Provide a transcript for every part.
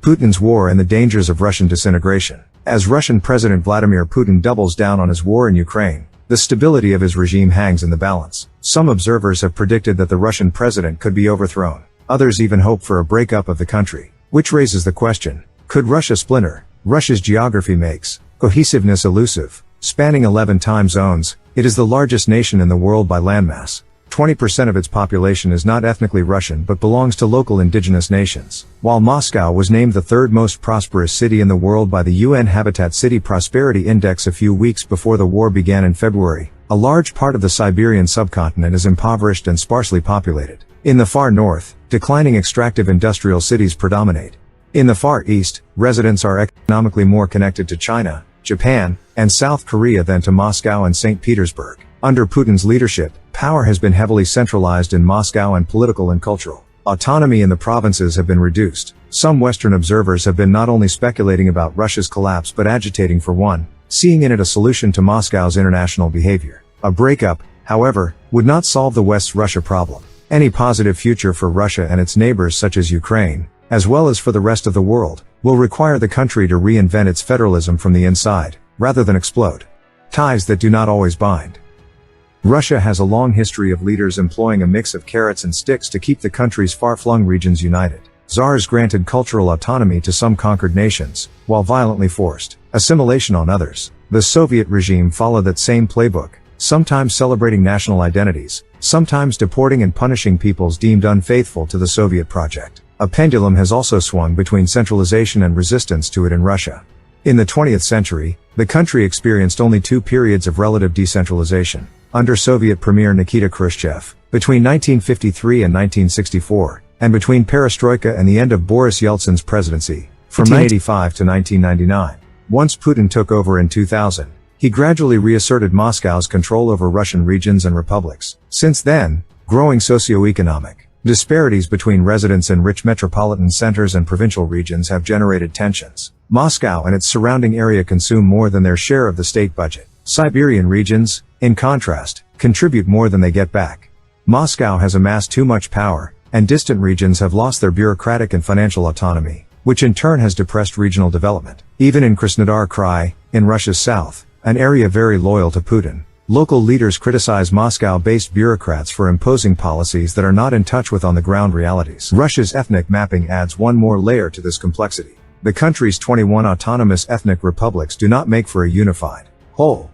Putin's war and the dangers of Russian disintegration. As Russian President Vladimir Putin doubles down on his war in Ukraine, the stability of his regime hangs in the balance. Some observers have predicted that the Russian president could be overthrown. Others even hope for a breakup of the country, which raises the question, could Russia splinter? Russia's geography makes cohesiveness elusive. Spanning 11 time zones, it is the largest nation in the world by landmass. 20% of its population is not ethnically Russian but belongs to local indigenous nations. While Moscow was named the third most prosperous city in the world by the UN Habitat City Prosperity Index a few weeks before the war began in February, a large part of the Siberian subcontinent is impoverished and sparsely populated. In the far north, declining extractive industrial cities predominate. In the far east, residents are economically more connected to China, Japan, and South Korea than to Moscow and St. Petersburg. Under Putin's leadership, power has been heavily centralized in Moscow and political and cultural autonomy in the provinces have been reduced. Some Western observers have been not only speculating about Russia's collapse but agitating for one, seeing in it a solution to Moscow's international behavior. A breakup, however, would not solve the West's Russia problem. Any positive future for Russia and its neighbors such as Ukraine, as well as for the rest of the world, will require the country to reinvent its federalism from the inside, rather than explode. Ties that do not always bind. Russia has a long history of leaders employing a mix of carrots and sticks to keep the country's far-flung regions united. Tsars granted cultural autonomy to some conquered nations, while violently forced assimilation on others. The Soviet regime followed that same playbook, sometimes celebrating national identities, sometimes deporting and punishing peoples deemed unfaithful to the Soviet project. A pendulum has also swung between centralization and resistance to it in Russia. In the 20th century, the country experienced only two periods of relative decentralization. Under Soviet Premier Nikita Khrushchev, between 1953 and 1964, and between Perestroika and the end of Boris Yeltsin's presidency, from 1985 to 1999. Once Putin took over in 2000, he gradually reasserted Moscow's control over Russian regions and republics. Since then, growing socioeconomic disparities between residents in rich metropolitan centers and provincial regions have generated tensions. Moscow and its surrounding area consume more than their share of the state budget. Siberian regions, in contrast, contribute more than they get back. Moscow has amassed too much power, and distant regions have lost their bureaucratic and financial autonomy, which in turn has depressed regional development. Even in Krasnodar Krai, in Russia's south, an area very loyal to Putin, local leaders criticize Moscow-based bureaucrats for imposing policies that are not in touch with on-the-ground realities. Russia's ethnic mapping adds one more layer to this complexity. The country's 21 autonomous ethnic republics do not make for a unified whole.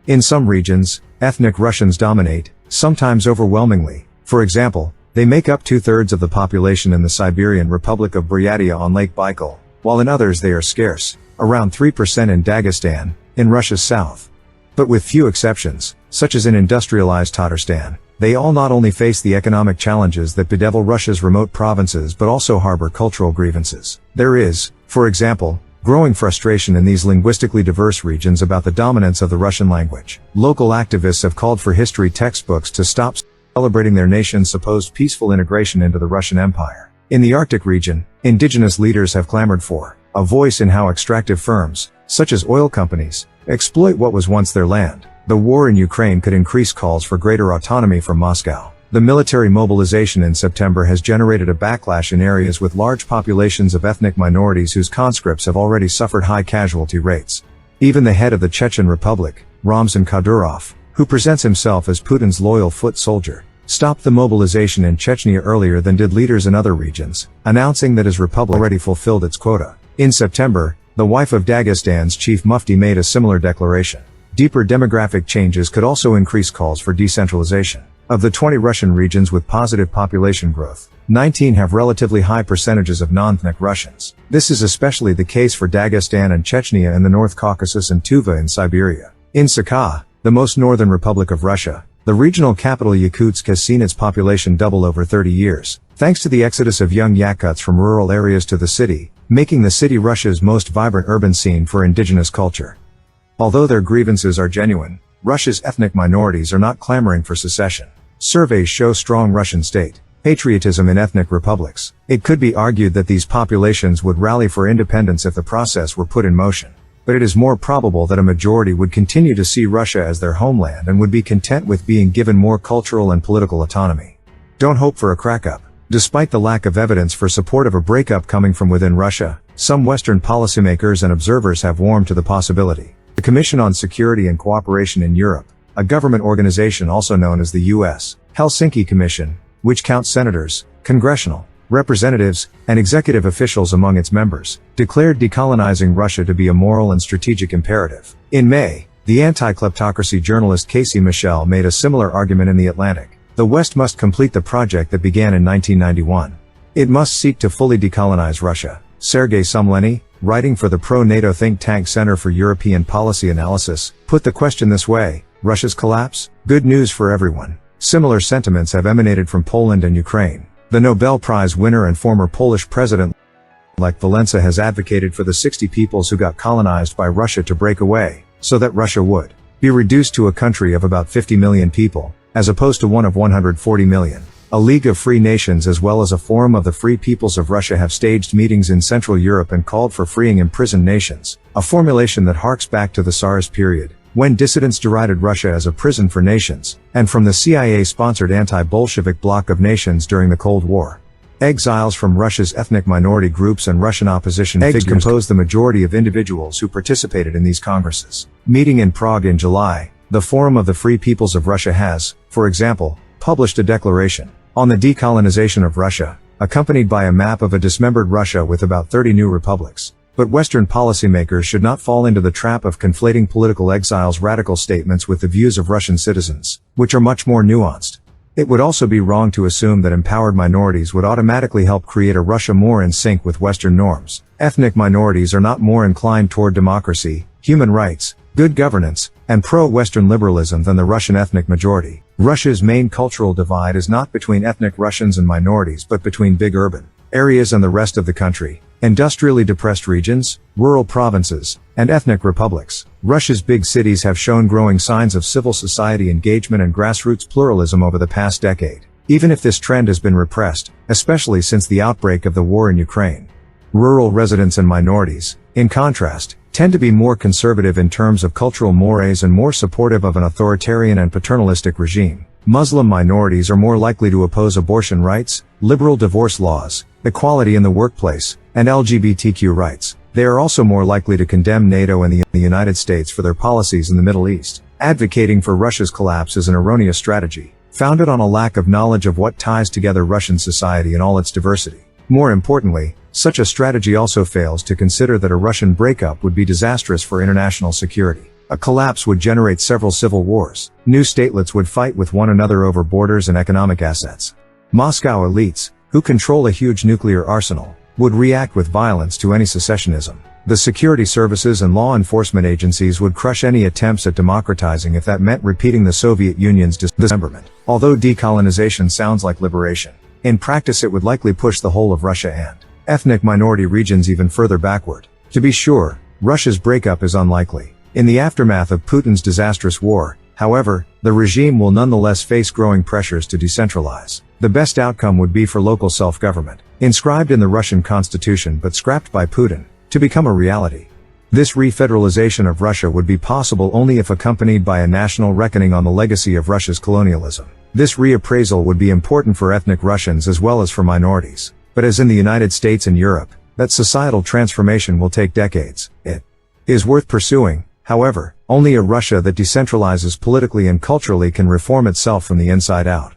In some regions, ethnic Russians dominate, sometimes overwhelmingly. For example, they make up 2/3 of the population in the Siberian Republic of Buryatia on Lake Baikal, while in others they are scarce, around 3% in Dagestan, in Russia's south. But with few exceptions, such as in industrialized Tatarstan, they all not only face the economic challenges that bedevil Russia's remote provinces but also harbor cultural grievances. There is, for example, growing frustration in these linguistically diverse regions about the dominance of the Russian language. Local activists have called for history textbooks to stop celebrating their nation's supposed peaceful integration into the Russian Empire. In the Arctic region, indigenous leaders have clamored for a voice in how extractive firms, such as oil companies, exploit what was once their land. The war in Ukraine could increase calls for greater autonomy from Moscow. The military mobilization in September has generated a backlash in areas with large populations of ethnic minorities whose conscripts have already suffered high casualty rates. Even the head of the Chechen Republic, Ramzan Kadyrov, who presents himself as Putin's loyal foot soldier, stopped the mobilization in Chechnya earlier than did leaders in other regions, announcing that his republic already fulfilled its quota. In September, the wife of Dagestan's chief mufti made a similar declaration. Deeper demographic changes could also increase calls for decentralization. Of the 20 Russian regions with positive population growth, 19 have relatively high percentages of non-ethnic Russians. This is especially the case for Dagestan and Chechnya in the North Caucasus and Tuva in Siberia. In Sakha, the most northern republic of Russia, the regional capital Yakutsk has seen its population double over 30 years, thanks to the exodus of young Yakuts from rural areas to the city, making the city Russia's most vibrant urban scene for indigenous culture. Although their grievances are genuine, Russia's ethnic minorities are not clamoring for secession. Surveys show strong Russian state patriotism in ethnic republics. It could be argued that these populations would rally for independence if the process were put in motion. But it is more probable that a majority would continue to see Russia as their homeland and would be content with being given more cultural and political autonomy. Don't hope for a crack-up. Despite the lack of evidence for support of a breakup coming from within Russia, some Western policymakers and observers have warmed to the possibility. The Commission on Security and Cooperation in Europe, a government organization also known as the U.S. Helsinki Commission, which counts senators, congressional representatives, and executive officials among its members, declared decolonizing Russia to be a moral and strategic imperative. In May, the anti-kleptocracy journalist Casey Michel made a similar argument in The Atlantic. The West must complete the project that began in 1991. It must seek to fully decolonize Russia. Sergei Somleny, writing for the pro-NATO think tank Center for European Policy Analysis, put the question this way: Russia's collapse? Good news for everyone. Similar sentiments have emanated from Poland and Ukraine. The Nobel Prize winner and former Polish president Lech Wałęsa has advocated for the 60 peoples who got colonized by Russia to break away, so that Russia would be reduced to a country of about 50 million people, as opposed to one of 140 million. A League of Free Nations as well as a Forum of the Free Peoples of Russia have staged meetings in Central Europe and called for freeing imprisoned nations, a formulation that harks back to the Tsarist period, when dissidents derided Russia as a prison for nations, and from the CIA-sponsored anti-Bolshevik bloc of nations during the Cold War. Exiles from Russia's ethnic minority groups and Russian opposition figures compose the majority of individuals who participated in these congresses. Meeting in Prague in July, the Forum of the Free Peoples of Russia has, for example, published a declaration on the decolonization of Russia, accompanied by a map of a dismembered Russia with about 30 new republics. But Western policymakers should not fall into the trap of conflating political exiles' radical statements with the views of Russian citizens, which are much more nuanced. It would also be wrong to assume that empowered minorities would automatically help create a Russia more in sync with Western norms. Ethnic minorities are not more inclined toward democracy, human rights, good governance, and pro-Western liberalism than the Russian ethnic majority. Russia's main cultural divide is not between ethnic Russians and minorities but between big urban areas and the rest of the country, industrially depressed regions, rural provinces, and ethnic republics. Russia's big cities have shown growing signs of civil society engagement and grassroots pluralism over the past decade, even if this trend has been repressed, especially since the outbreak of the war in Ukraine. Rural residents and minorities, in contrast, tend to be more conservative in terms of cultural mores and more supportive of an authoritarian and paternalistic regime. Muslim minorities are more likely to oppose abortion rights, liberal divorce laws, equality in the workplace, and LGBTQ rights. They are also more likely to condemn NATO and the United States for their policies in the Middle East. Advocating for Russia's collapse is an erroneous strategy, founded on a lack of knowledge of what ties together Russian society in all its diversity. More importantly, such a strategy also fails to consider that a Russian breakup would be disastrous for international security. A collapse would generate several civil wars. New statelets would fight with one another over borders and economic assets. Moscow elites, who control a huge nuclear arsenal, would react with violence to any secessionism. The security services and law enforcement agencies would crush any attempts at democratizing if that meant repeating the Soviet Union's dismemberment. Although decolonization sounds like liberation, in practice it would likely push the whole of Russia and ethnic minority regions even further backward. To be sure, Russia's breakup is unlikely. In the aftermath of Putin's disastrous war, however, the regime will nonetheless face growing pressures to decentralize. The best outcome would be for local self-government, inscribed in the Russian constitution but scrapped by Putin, to become a reality. This refederalization of Russia would be possible only if accompanied by a national reckoning on the legacy of Russia's colonialism. This reappraisal would be important for ethnic Russians as well as for minorities. But as in the United States and Europe, that societal transformation will take decades. It is worth pursuing, however. Only a Russia that decentralizes politically and culturally can reform itself from the inside out.